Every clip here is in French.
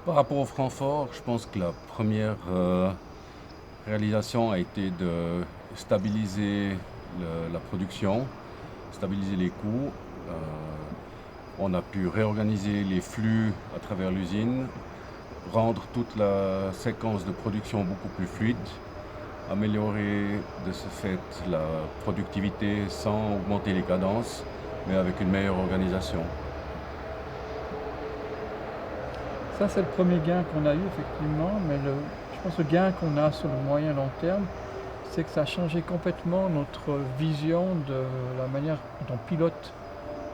Par rapport au Francfort, je pense que la première réalisation a été de stabiliser la production, stabiliser les coûts. Euh, on a pu réorganiser les flux à travers l'usine, rendre toute la séquence de production beaucoup plus fluide, améliorer de ce fait la productivité sans augmenter les cadences, mais avec une meilleure organisation. Ça, c'est le premier gain qu'on a eu, effectivement, mais je pense que le gain qu'on a sur le moyen long terme, c'est que ça a changé complètement notre vision de la manière dont on pilote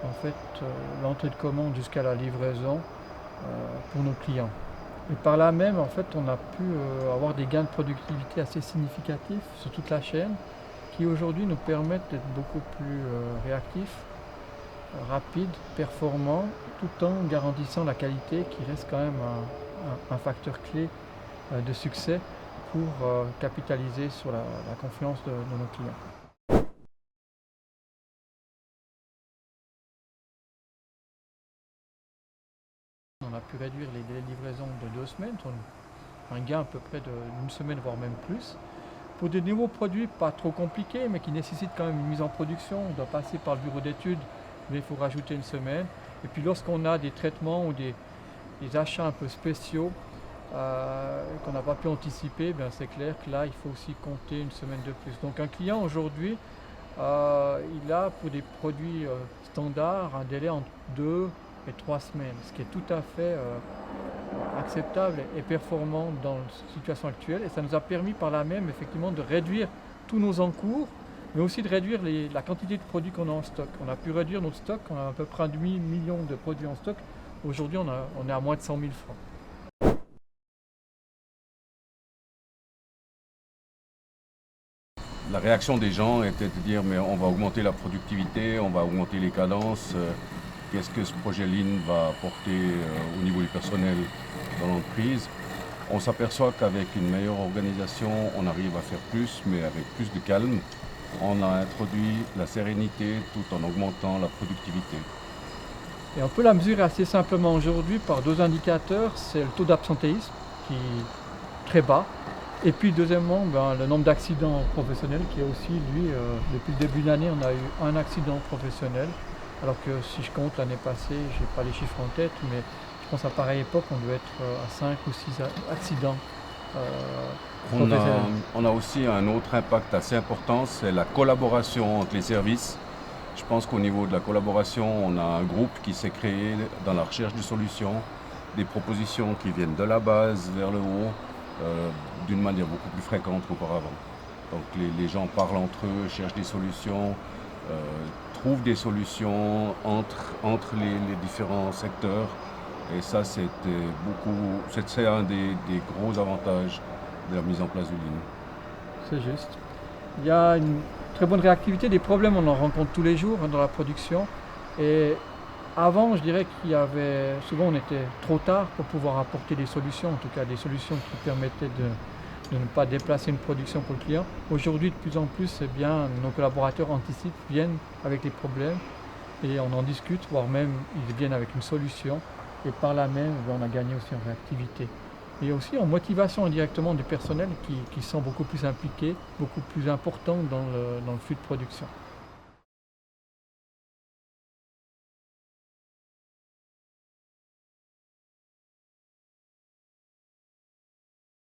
en fait, l'entrée de commande jusqu'à la livraison pour nos clients. Et par là même, en fait, on a pu avoir des gains de productivité assez significatifs sur toute la chaîne qui aujourd'hui nous permettent d'être beaucoup plus réactifs, rapides, performants, tout en garantissant la qualité qui reste quand même un facteur clé de succès pour capitaliser sur la confiance de nos clients. On a pu réduire les délais de livraison de 2 semaines, un gain à peu près d'une semaine, voire même plus. Pour des nouveaux produits pas trop compliqués, mais qui nécessitent quand même une mise en production, on doit passer par le bureau d'études, mais il faut rajouter une semaine. Et puis lorsqu'on a des traitements ou des achats un peu spéciaux qu'on n'a pas pu anticiper, ben c'est clair que là, il faut aussi compter une semaine de plus. Donc un client aujourd'hui, il a pour des produits standards un délai entre 2 et 3 semaines, ce qui est tout à fait acceptable et performant dans la situation actuelle. Et ça nous a permis par là même effectivement de réduire tous nos encours, mais aussi de réduire la quantité de produits qu'on a en stock. On a pu réduire notre stock, on a à peu près un demi-million de produits en stock. Aujourd'hui, on est à moins de 100 000 francs. La réaction des gens était de dire mais on va augmenter la productivité, on va augmenter les cadences. Qu'est-ce que ce projet Lean va apporter au niveau du personnel dans l'entreprise? On s'aperçoit qu'avec une meilleure organisation, on arrive à faire plus, mais avec plus de calme. On a introduit la sérénité tout en augmentant la productivité. Et on peut la mesurer assez simplement aujourd'hui par deux indicateurs. C'est le taux d'absentéisme qui est très bas. Et puis deuxièmement, le nombre d'accidents professionnels qui est aussi, lui, depuis le début de l'année, on a eu un accident professionnel. Alors que si je compte l'année passée, je n'ai pas les chiffres en tête, mais je pense à pareille époque, on devait être à 5 ou 6 accidents On a, professionnels. on a aussi un autre impact assez important, c'est la collaboration entre les services. Je pense qu'au niveau de la collaboration, on a un groupe qui s'est créé dans la recherche de solutions, des propositions qui viennent de la base vers le haut, d'une manière beaucoup plus fréquente qu'auparavant. Donc les gens parlent entre eux, cherchent des solutions, euh, trouvent des solutions entre les différents secteurs. Et ça, c'est un des gros avantages de la mise en place du Lean. C'est juste. Il y a une très bonne réactivité. Des problèmes, on en rencontre tous les jours dans la production. Et avant, je dirais qu'il y avait souvent, on était trop tard pour pouvoir apporter des solutions, en tout cas des solutions qui permettaient de ne pas déplacer une production pour le client. Aujourd'hui, de plus en plus, eh bien, nos collaborateurs anticipent, viennent avec les problèmes et on en discute, voire même ils viennent avec une solution. Et par là même, on a gagné aussi en réactivité. Et aussi en motivation indirectement du personnel qui sont beaucoup plus impliqués, beaucoup plus importants dans le flux de production.